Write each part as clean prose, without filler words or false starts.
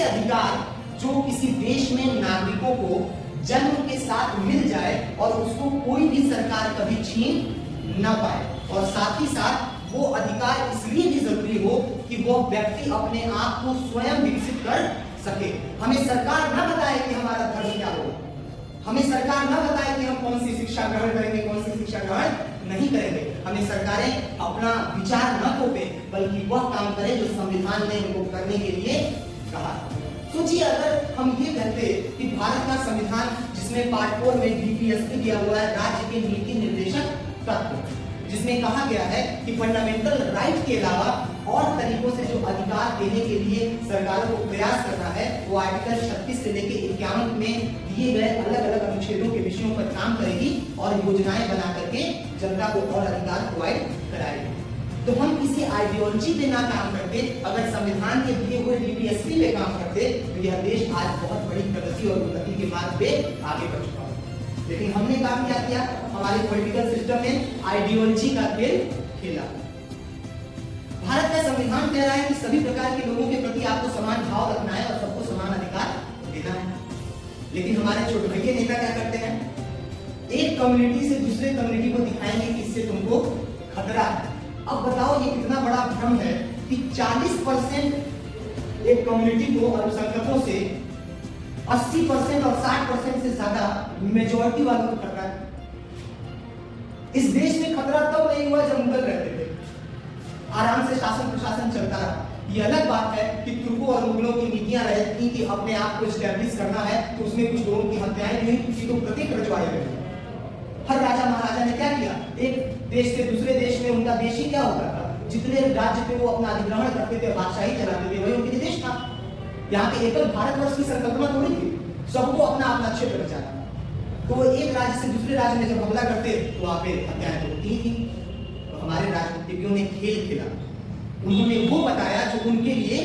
अधिकार जो किसी देश में नागरिकों को जन्म के साथ मिल जाए और उसको कोई भी सरकार कभी छीन न पाए, और साथ ही साथ वो अधिकार इसलिए भी जरूरी हो कि वो व्यक्ति अपने आप को स्वयं विकसित कर सके। हमें सरकार न बताए कि हमारा धर्म क्या हो, हमें सरकार न बताए कि हम कौन सी शिक्षा ग्रहण करेंगे, कौन सी शिक्षा ग्रहण नहीं करेंगे। हमें सरकारें अपना विचार न थोपे, बल्कि वह काम करें जो संविधान ने उनको करने के लिए कहा। सोचिए अगर हम ये कहते कि भारत का संविधान जिसमें पार्ट 4 में डीपीएसपी दिया हुआ है, राज्य के नीति निर्देशक तत्व, जिसमें कहा गया है कि फंडामेंटल राइट के अलावा और तरीकों से जो अधिकार देने के लिए सरकारों को प्रयास करना है, वो आर्टिकल 36 से लेकर 51 में दिए गए अलग अलग अनुच्छेदों के विषयों पर काम करेगी और योजनाएं बना करके जनता को और अधिकार प्रोवाइड कराएगी। तो हम किसी आइडियोलॉजी पे ना काम करते, अगर संविधान के दिए हुए डीपीएसपी पे काम करते, तो यह देश आज बहुत बड़ी प्रगति और उन्नति के मार्ग पे आगे बढ़ चुका है। लेकिन हमने काम क्या किया, हमारे पॉलिटिकल सिस्टम में आइडियोलॉजी का खेल खेला। भारत का संविधान कह रहा है कि सभी प्रकार के लोगों के प्रति आपको समान भाव रखना है और सबको समान अधिकार देना है। लेकिन हमारे छोटे भैया नेता क्या करते हैं, एक कम्युनिटी से दूसरे कम्युनिटी को दिखाएंगे कि इससे तुमको खतरा है। अब बताओ ये कितना बड़ा भ्रम है कि 40% एक कम्युनिटी को अल्पसंख्यकों से 80% और 60% से ज्यादा मेजॉरिटी वालों को खतरा है। इस देश में खतरा तब नहीं हुआ जब मुगल रहते थे, आराम से शासन प्रशासन चलता रहा। ये अलग बात है कि तुर्कों और मुगलों की नीतियां रहती कि अपने आप को स्टैब्लिश करना है, तो उसमें कुछ लोगों की हत्याएं हुई, किसी को प्रतीक रचवाए गए। हर राजा महाराजा ने क्या किया, एक देश से दूसरे देश में उनका देश ही क्या होता था, जितने राज्य पे वो अपना अधिग्रहण करते थे, बादशाही चलाते थे, वही उनके देश था। यहाँ पे एकल भारतवर्ष की संकल्पना थोड़ी थी, सबको अपना अपना क्षेत्र बचाना। तो एक राज्य से दूसरे राज्य में जब हमला करते तो वहां पे हत्याएं तो होती थी। तो हमारे राजनीतिज्ञों ने खेल खेला, उन्होंने वो बताया जो उनके लिए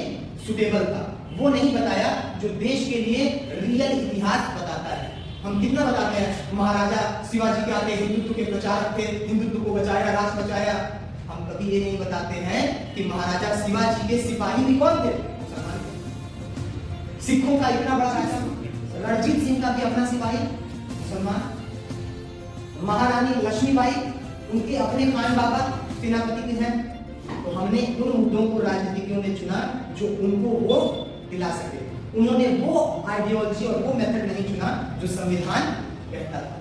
सुटेबल था, वो नहीं बताया जो देश के लिए रियल इतिहास बताता है। हम कितना बताते हैं, महाराजा शिवाजी के आते हिंदुत्व के प्रचारक थे, हिंदुत्व को बचाया, राष्ट्र बचाया। हम कभी ये नहीं बताते हैं कि महाराजा शिवाजी के सिपाही भी कौन थे, मुसलमान थे। सिखों का इतना बड़ा राजा रणजीत सिंह का भी अपना सिपाही मुसलमान। महारानी लक्ष्मीबाई, उनके अपने खान बाबा सेनापति के हैं। तो हमने उन मुद्दों को राजनीतिज्ञों ने चुना जो उनको वो दिला सके। उन्होंने वो आइडियोलॉजी और वो मेथड नहीं चुना जो संविधान कहता था।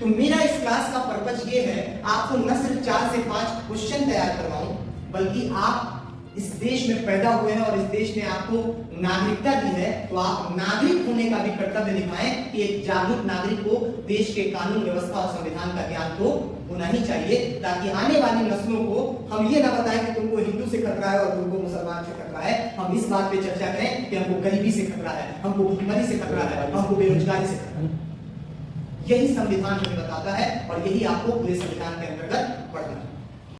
तो मेरा इस क्लास का पर्पस ये है, आपको न सिर्फ 4 से 5 क्वेश्चन तैयार करवाऊं, बल्कि आप इस देश में पैदा हुए हैं और इस देश ने आपको नागरिकता दी है, तो आप नागरिक होने का भी कर्तव्य निभाएं कि एक जागरूक नागरिक को देश के कानून व्यवस्था और संविधान का ज्ञान तो होना ही चाहिए, ताकि आने वाली नस्लों को हम ये ना बताएं कि तुमको हिंदू से खतरा है और तुमको मुसलमान से खतरा है। हम इस बात पे चर्चा करें कि हमको गरीबी से खतरा है, हमको भूखमरी से खतरा है, हमको बेरोजगारी से खतरा है। यही संविधान हमें बताता है और यही आपको पूरे संविधान के अंतर्गत पढ़ना है।